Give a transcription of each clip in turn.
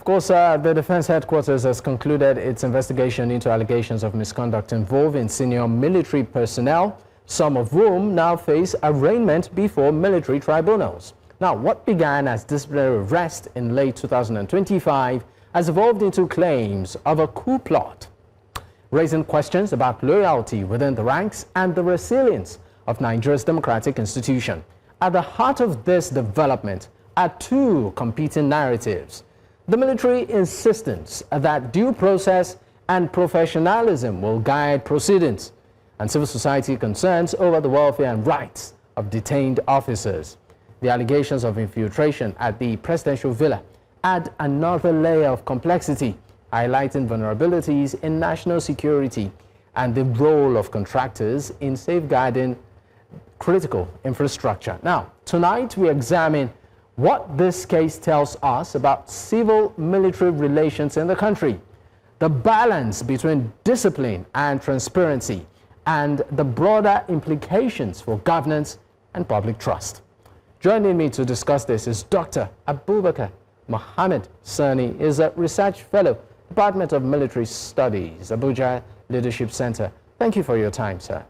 Of course, the Defense Headquarters has concluded its investigation into allegations of misconduct involving senior military personnel, some of whom now face arraignment before military tribunals. Now, what began as disciplinary arrest in late 2025 has evolved into claims of a coup plot, raising questions about loyalty within the ranks and the resilience of Nigeria's democratic institution. At the heart of this development are two competing narratives: the military insistence that due process and professionalism will guide proceedings, and civil society concerns over the welfare and rights of detained officers. The allegations of infiltration at the presidential villa add another layer of complexity, highlighting vulnerabilities in national security and the role of contractors in safeguarding critical infrastructure. Now, tonight we examine what this case tells us about civil-military relations in the country, the balance between discipline and transparency, and the broader implications for governance and public trust. Joining me to discuss this is Dr. Abubakar Mohammed Sani, is a research fellow, Department of Military Studies, Abuja Leadership Center. Thank you for your time, sir.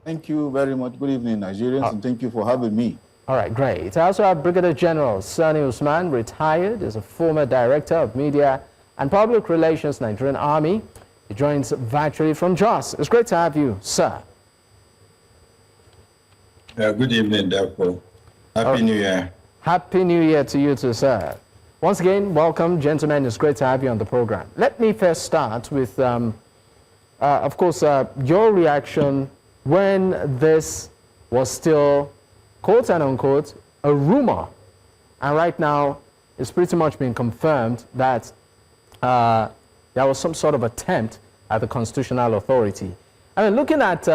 Thank you very much. Good evening, Nigerians, and thank you for having me. All right, great. I also have Brigadier General Sani Usman, retired, is a former Director of Media and Public Relations, Nigerian Army. He joins virtually from Jos. It's great to have you, sir. Good evening, Dr. Happy New Year. Happy New Year to you too, sir. Once again, welcome, gentlemen. It's great to have you on the program. Let me first start with, of course, your reaction when this was still, quote and unquote, a rumor. And right now, it's pretty much been confirmed that there was some sort of attempt at the constitutional authority. I mean, looking at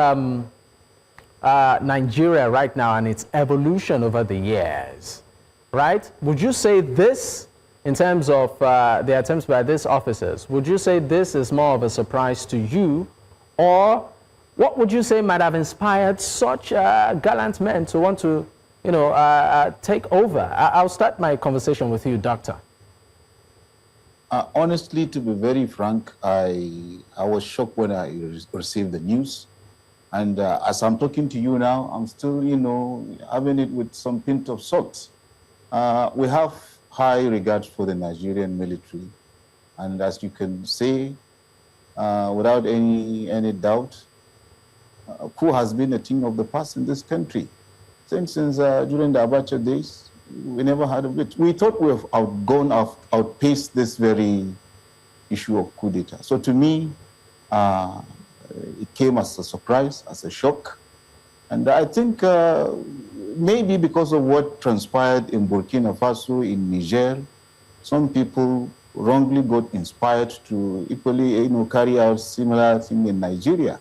Nigeria right now and its evolution over the years, right? Would you say this, in terms of the attempts by these officers, would you say this is more of a surprise to you, or what would you say might have inspired such gallant men to want to, you know, take over? I'll start my conversation with you, Doctor. Honestly, to be very frank, I was shocked when I received the news. And as I'm talking to you now, I'm still, you know, having it with some pinch of salt. We have high regards for the Nigerian military. And as you can say, without any doubt, Coup has been a thing of the past in this country. Since during the Abuja days, we never heard of it. We thought we have outpaced this very issue of coup d'etat. So to me, it came as a surprise, as a shock. And I think maybe because of what transpired in Burkina Faso, in Niger, some people wrongly got inspired to equally, you know, carry out similar thing in Nigeria.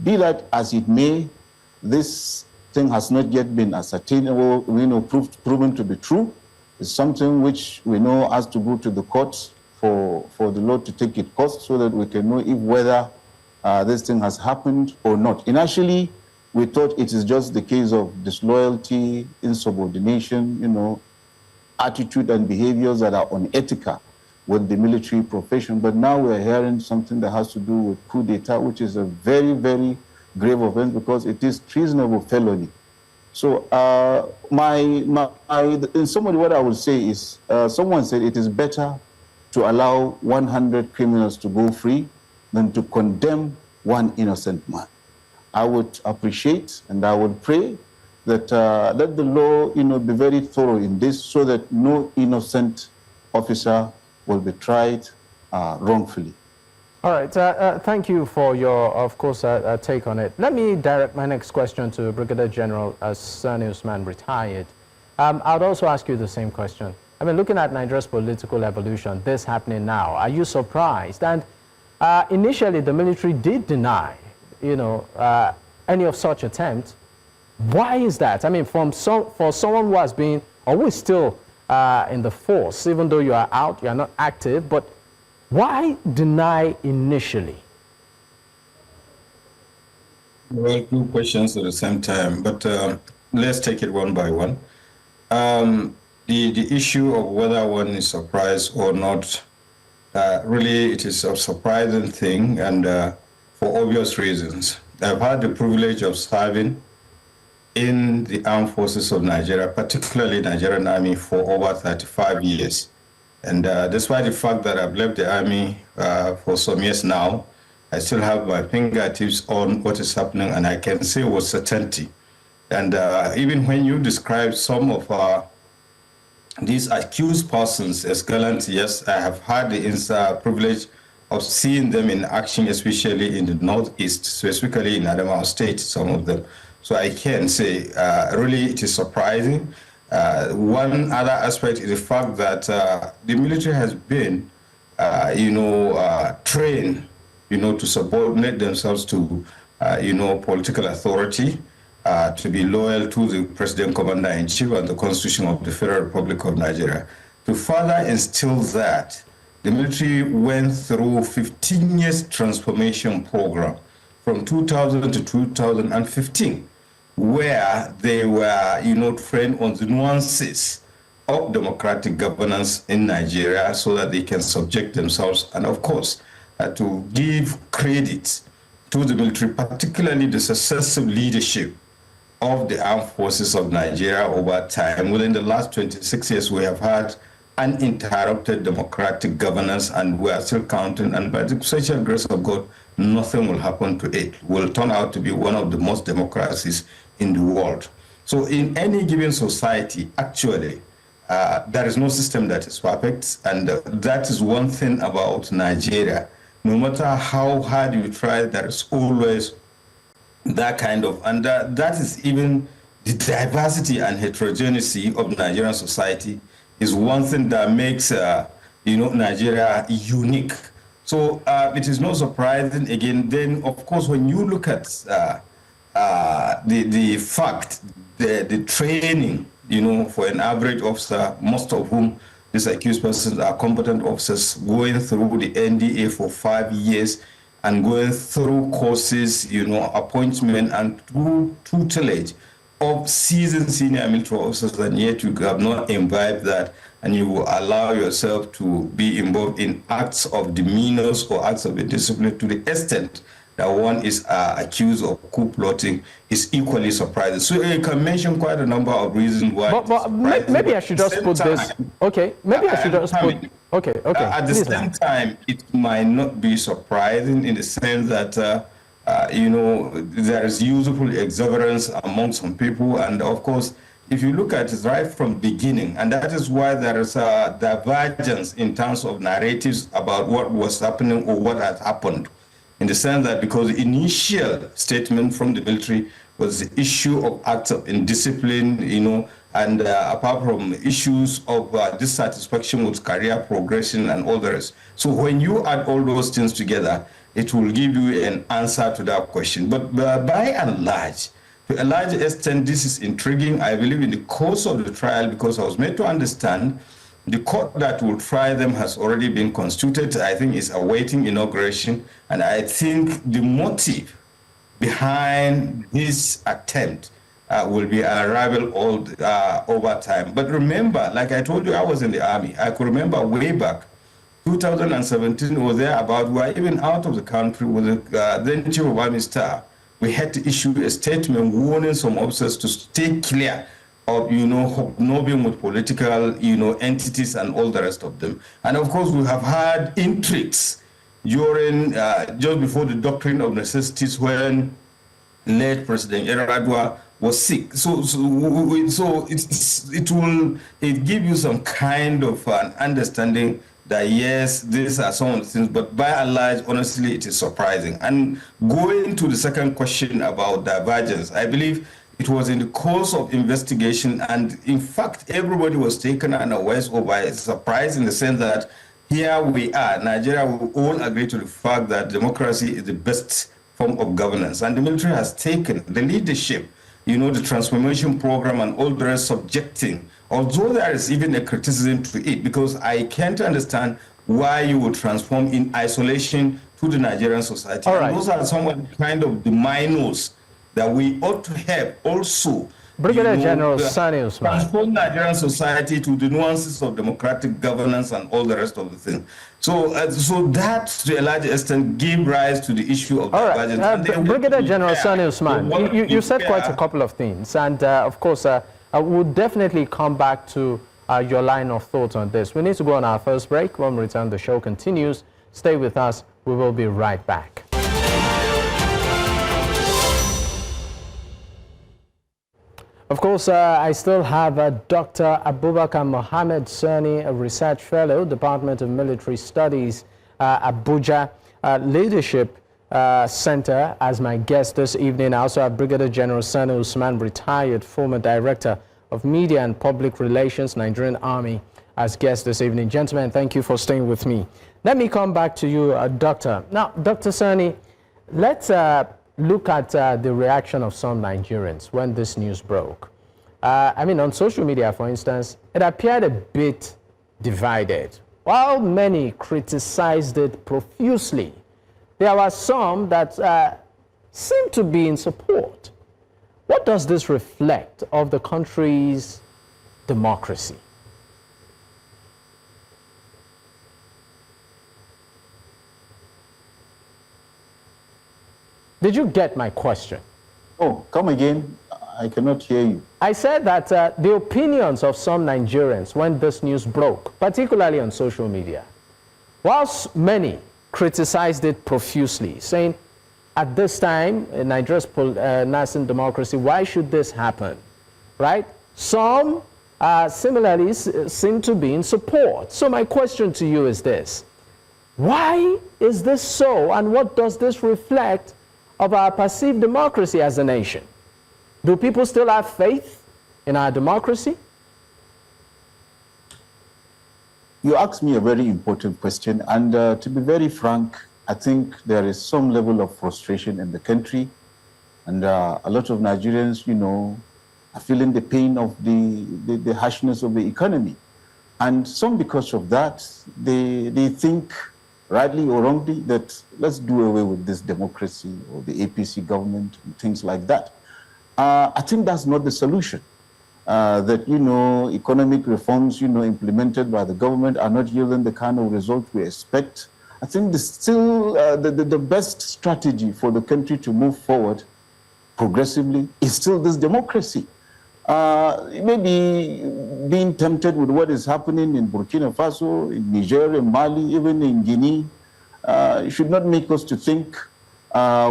Be that as it may, this thing has not yet been ascertainable, you know, proven to be true. It's something which we know has to go to the courts for the law to take its course, so that we can know if whether this thing has happened or not. Initially, we thought it is just the case of disloyalty, insubordination, you know, attitude and behaviors that are unethical with the military profession. But now we're hearing something that has to do with coup d'etat, which is a very, very grave offense because it is treasonable felony. So in summary, what I would say is, someone said it is better to allow 100 criminals to go free than to condemn one innocent man. I would appreciate and I would pray that let the law, you know, be very thorough in this, so that no innocent officer will be tried wrongfully. All right, thank you for your, of course, take on it. Let me direct my next question to Brigadier General Sani Usman, retired. I would also ask you the same question. I mean, looking at Nigeria's political evolution, this happening now, are you surprised? And initially, the military did deny, you know, any of such attempts. Why is that? I mean, for someone who has been, or who is still in the force, even though you are out, you are not active, but why deny initially? Well, two questions at the same time, but let's take it one by one. the issue of whether one is surprised or not, really it is a surprising thing, and for obvious reasons. I've had the privilege of serving in the armed forces of Nigeria, particularly Nigerian Army, for over 35 years. And despite the fact that I've left the Army for some years now, I still have my fingertips on what is happening, and I can say with certainty. And even when you describe some of these accused persons as gallant, yes, I have had the privilege of seeing them in action, especially in the Northeast, specifically in Adamawa State, some of them. So I can say, really, it is surprising. One other aspect is the fact that the military has been, trained, to subordinate themselves to, political authority, to be loyal to the President Commander-in-Chief and the Constitution of the Federal Republic of Nigeria. To further instill that, the military went through 15 years transformation program from 2000 to 2015. Where they were, trained on the nuances of democratic governance in Nigeria so that they can subject themselves, and of course, to give credit to the military, particularly the successive leadership of the armed forces of Nigeria over time. Within the last 26 years, we have had uninterrupted democratic governance, and we are still counting, and by the special grace of God, nothing will happen to it. It will turn out to be one of the most democracies in the world. So in any given society, actually, there is no system that is perfect, and that is one thing about Nigeria. No matter how hard you try, there is always that kind of, and that is even the diversity and heterogeneity of Nigerian society is one thing that makes, Nigeria unique. So it is not surprising, again, then, of course, when you look at the fact, the training, for an average officer, most of whom these accused persons are competent officers, going through the NDA for 5 years and going through courses, appointment and through tutelage of seasoned senior military officers, and yet you have not imbibed that, and you will allow yourself to be involved in acts of demeanors or acts of indiscipline to the extent that one is accused of coup plotting is equally surprising. So you can mention quite a number of reasons why. But maybe I should just put this. Okay, maybe I should just put. Okay. At the same time, it might not be surprising in the sense that there is useful exuberance among some people, and of course, if you look at it right from the beginning, and that is why there is a divergence in terms of narratives about what was happening or what had happened. In the sense that because the initial statement from the military was the issue of acts of indiscipline, and apart from issues of dissatisfaction with career progression and all the rest. So when you add all those things together, it will give you an answer to that question. But by and large, to a large extent, this is intriguing. I believe in the course of the trial, because I was made to understand the court that will try them has already been constituted. I think it's awaiting inauguration. And I think the motive behind this attempt will be a rival over time. But remember, like I told you, I was in the Army. I could remember way back, 2017 or thereabout, we were even out of the country with the then Chief of Army Staff. We had to issue a statement warning some officers to stay clear of, hobnobbing with political, entities and all the rest of them. And of course, we have had intrigues during, just before the doctrine of necessities when late President Yar'Adua was sick. So it give you some kind of an understanding that yes, these are some of the things, but by and large, honestly, it is surprising. And going to the second question about divergence, I believe it was in the course of investigation, and in fact, everybody was taken unawares or by surprise in the sense that here we are, Nigeria, we all agree to the fact that democracy is the best form of governance, and the military has taken the leadership, the transformation program and all the rest subjecting, although there is even a criticism to it, because I can't understand why you would transform in isolation to the Nigerian society. All right. And those are some of the kind of the minors that we ought to have also Brigadier General Sani Usman. Transform Nigerian society to the nuances of democratic governance and all the rest of the things. So, so that, to a large extent, gave rise to the issue of divergence. Brigadier General Sani Usman, you said quite a couple of things, and of course, I would definitely come back to your line of thought on this. We need to go on our first break. When we return, the show continues. Stay with us. We will be right back. Of course, I still have Dr. Abubakar Mohammed Sani, a research fellow, Department of Military Studies, Abuja Leadership Center, as my guest this evening. I also have Brigadier General Sani Usman, retired former Director of Media and Public Relations, Nigerian Army, as guest this evening. Gentlemen, thank you for staying with me. Let me come back to you, Doctor. Now, Dr. Sani, let's look at the reaction of some Nigerians when this news broke. I mean, on social media, for instance, it appeared a bit divided. While many criticized it profusely, there were some that seemed to be in support. What does this reflect of the country's democracy? Did you get my question? Oh, come again. I cannot hear you. I said that the opinions of some Nigerians when this news broke, particularly on social media, whilst many criticized it profusely, saying, at this time, in Nigeria's nascent democracy, why should this happen, right? Some similarly seem to be in support. So my question to you is this: why is this so, and what does this reflect of our perceived democracy as a nation? Do people still have faith in our democracy? You asked me a very important question, and to be very frank, I think there is some level of frustration in the country, and a lot of Nigerians, you know, are feeling the pain of the harshness of the economy. And some, because of that, they think, rightly or wrongly, that let's do away with this democracy or the APC government and things like that. I think that's not the solution. That, you know, economic reforms, you know, implemented by the government are not yielding the kind of result we expect. I think the best strategy for the country to move forward progressively is still this democracy. Maybe being tempted with what is happening in Burkina Faso, in Niger, in Mali, even in Guinea, should not make us to think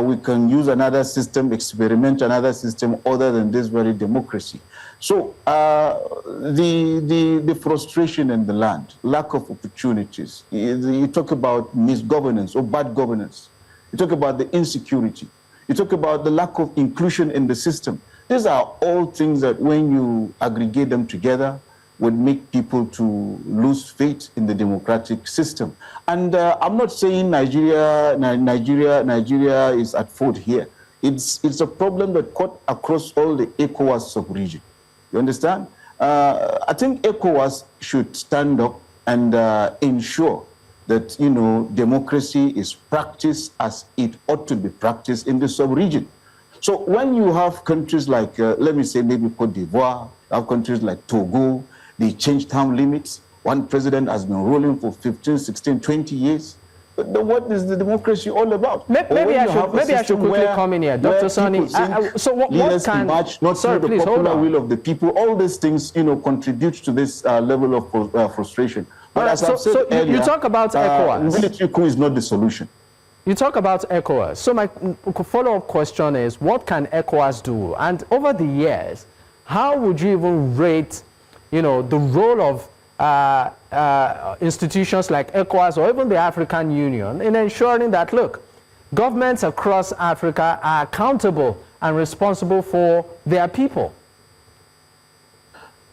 we can use another system, experiment another system other than this very democracy. So the frustration in the land, lack of opportunities, you talk about misgovernance or bad governance, you talk about the insecurity, you talk about the lack of inclusion in the system. These are all things that when you aggregate them together would make people to lose faith in the democratic system. And I'm not saying Nigeria is at fault here. It's a problem that cut across all the ECOWAS sub-region. You understand? I think ECOWAS should stand up and ensure that, you know, democracy is practiced as it ought to be practiced in the sub-region. So when you have countries like, let me say maybe Cote d'Ivoire, you have countries like Togo, they change term limits. One president has been ruling for 15, 16, 20 years. But what is the democracy all about? Maybe I should quickly come in here, Dr. Sani. So what can... March, not through the popular will of the people. All these things, you know, contribute to this level of frustration. But as I've said earlier, you talk about ECOWAS. Military coup is not the solution. You talk about ECOWAS. So my follow-up question is, what can ECOWAS do? And over the years, how would you even rate, you know, the role of institutions like ECOWAS or even the African Union in ensuring that, look, governments across Africa are accountable and responsible for their people?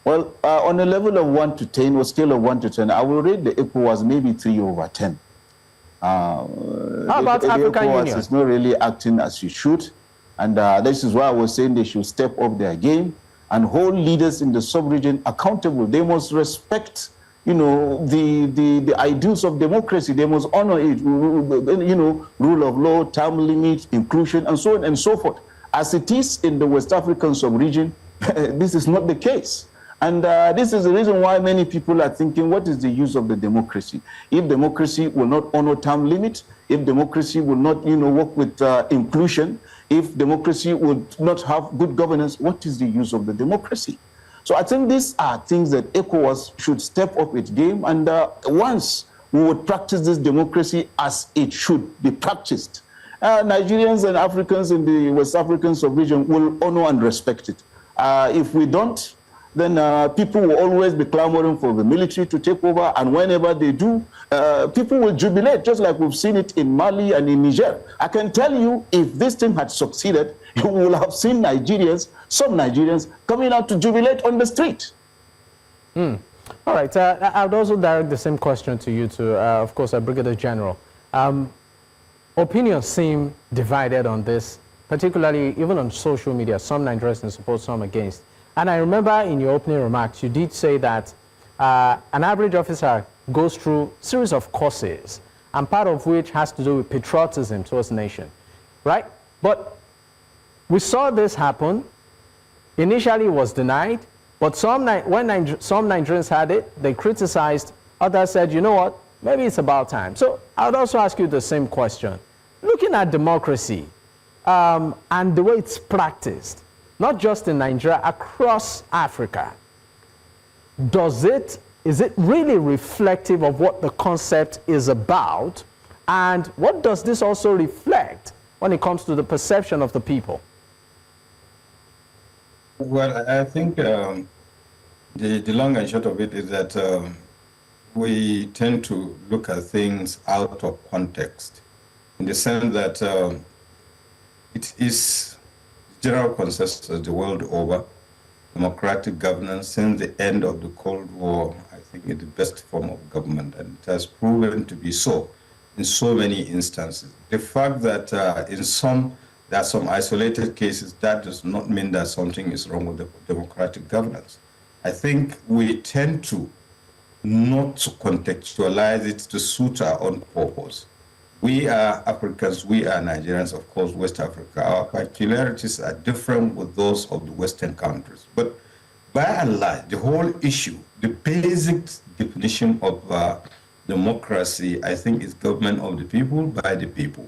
Well, on a level of 1 to 10, or scale of 1 to 10, I will rate the ECOWAS maybe 3 over 10. How about the African Union? It's not really acting as you should. And this is why I was saying they should step up their game and hold leaders in the sub-region accountable. They must respect, you know, the ideals of democracy. They must honor it, you know, rule of law, term limits, inclusion, and so on and so forth. As it is in the West African sub-region, This is not the case. And this is the reason why many people are thinking, what is the use of the democracy? If democracy will not honor term limits, if democracy will not, work with inclusion, if democracy would not have good governance, what is the use of the democracy? So I think these are things that ECOWAS should step up its game. And once we would practice this democracy as it should be practiced, Nigerians and Africans in the West African sub-region will honor and respect it. If we don't, then people will always be clamoring for the military to take over, and whenever they do, people will jubilate, just like we've seen it in Mali and in Niger. I can tell you, if this thing had succeeded, you will have seen Nigerians, some Nigerians, coming out to jubilate on the street. All right, I would also direct the same question to you, of course, Brigadier General. Opinions seem divided on this, particularly even on social media, some Nigerians in support, some against. And I remember in your opening remarks, you did say that an average officer goes through a series of courses, and part of which has to do with patriotism towards the nation, right? But we saw this happen. Initially, it was denied, but when some Nigerians had it, they criticized. Others said, you know what, maybe it's about time. So I would also ask you the same question. Looking at democracy and the way it's practiced, not just in Nigeria, across Africa, is it really reflective of what the concept is about? And what does this also reflect when it comes to the perception of the people? Well, I think the long and short of it is that we tend to look at things out of context, in the sense that it is general consensus the world over. Democratic governance since the end of the Cold War, I think, is the best form of government, and it has proven to be so in so many instances. The fact that there are some isolated cases, that does not mean that something is wrong with the democratic governance. I think we tend to not to contextualize it to suit our own purpose. We are Africans, we are Nigerians, of course, West Africa. Our peculiarities are different with those of the Western countries. But by and large, the whole issue, the basic definition of democracy, I think, is government of the people, by the people.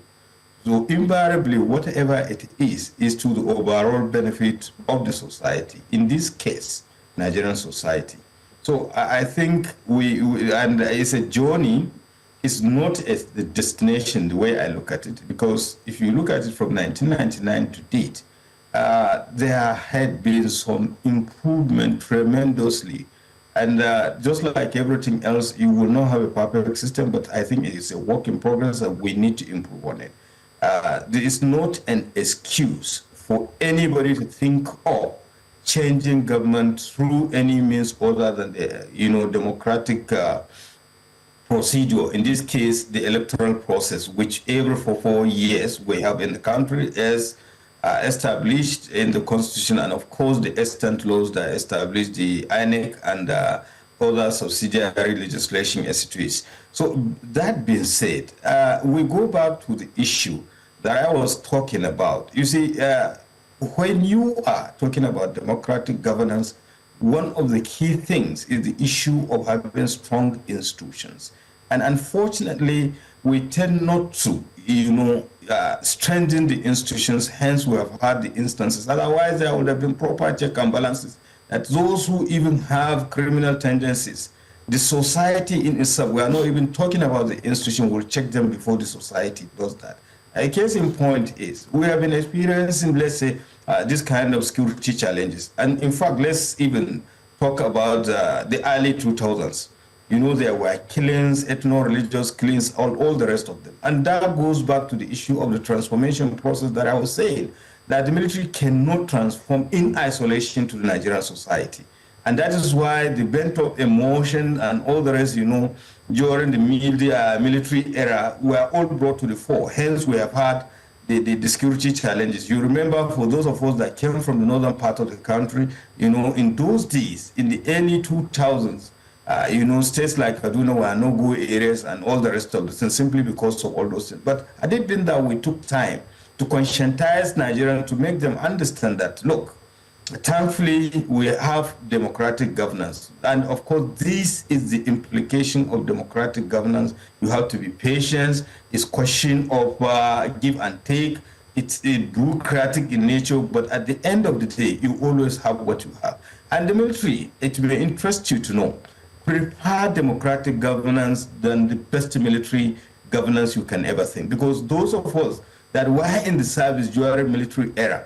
So invariably, whatever it is to the overall benefit of the society. In this case, Nigerian society. So I think and it's a journey. It's not the destination, the way I look at it, because if you look at it from 1999 to date, there had been some improvement tremendously. And just like everything else, you will not have a perfect system, but I think it's a work in progress and we need to improve on it. There is not an excuse for anybody to think of changing government through any means other than the democratic procedure, in this case, the electoral process, which every 4 years we have in the country is established in the Constitution, and of course the extant laws that establish the INEC and other subsidiary legislation as it is. So that being said, we go back to the issue that I was talking about. You see, when you are talking about democratic governance, one of the key things is the issue of having strong institutions. And unfortunately, we tend not to, strengthen the institutions. Hence, we have had the instances. Otherwise, there would have been proper check and balances that those who even have criminal tendencies, the society in itself, we are not even talking about the institution, will check them before the society does that. A case in point is, we have been experiencing, let's say, this kind of security challenges. And in fact, let's even talk about the early 2000s. There were killings, ethno-religious killings, all the rest of them. And that goes back to the issue of the transformation process that I was saying, that the military cannot transform in isolation to the Nigerian society. And that is why the bent of emotion and all the rest, during the military era, were all brought to the fore. Hence, we have had the security challenges. You remember, for those of us that came from the northern part of the country, in those days, in the early 2000s, states like Kaduna were no-go areas and all the rest of the things, simply because of all those things. But I did think that we took time to conscientize Nigerians, to make them understand that, look, Thankfully, we have democratic governance. And of course, this is the implication of democratic governance. You have to be patient. It's question of give and take. It's bureaucratic in nature, but at the end of the day, you always have what you have. And the military, it may interest you to know, prepare democratic governance than the best military governance you can ever think. Because those of us that were in the service during military era,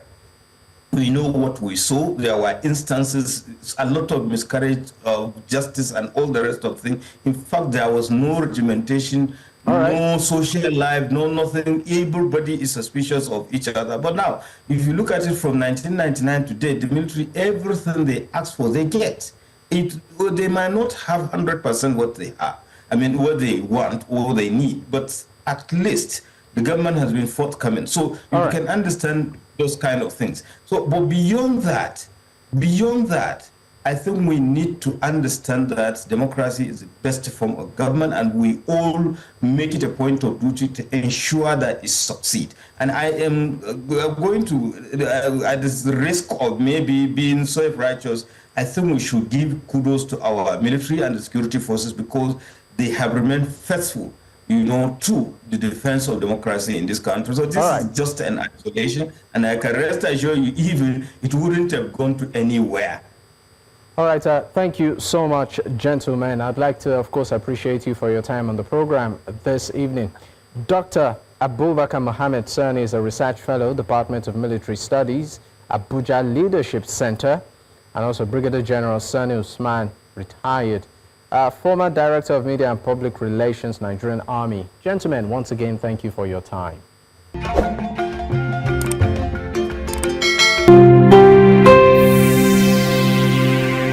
we know what we saw. There were instances, a lot of miscarriage of justice and all the rest of things. In fact, there was no regimentation, no social life, no nothing. Everybody is suspicious of each other. But now, if you look at it from 1999 to date, the military, everything they ask for, they get. They might not have 100% what they have. I mean, what they want or they need, but at least the government has been forthcoming. So you can understand those kind of things. So, but beyond that, I think we need to understand that democracy is the best form of government, and we all make it a point of duty to ensure that it succeeds. And I am going to, at the risk of maybe being self-righteous, I think we should give kudos to our military and the security forces because they have remained faithful, to the defense of democracy in this country. So this is just an isolation, and I can rest assure you, even it wouldn't have gone to anywhere. All right, thank you so much, gentlemen. I'd like to, of course, appreciate you for your time on the program this evening. Dr. Abubakar Mohammed Sani is a research fellow, Department of Military Studies, Abuja Leadership Center, and also Brigadier General Sani Usman, retired. Former Director of Media and Public Relations, Nigerian Army. Gentlemen, once again, thank you for your time.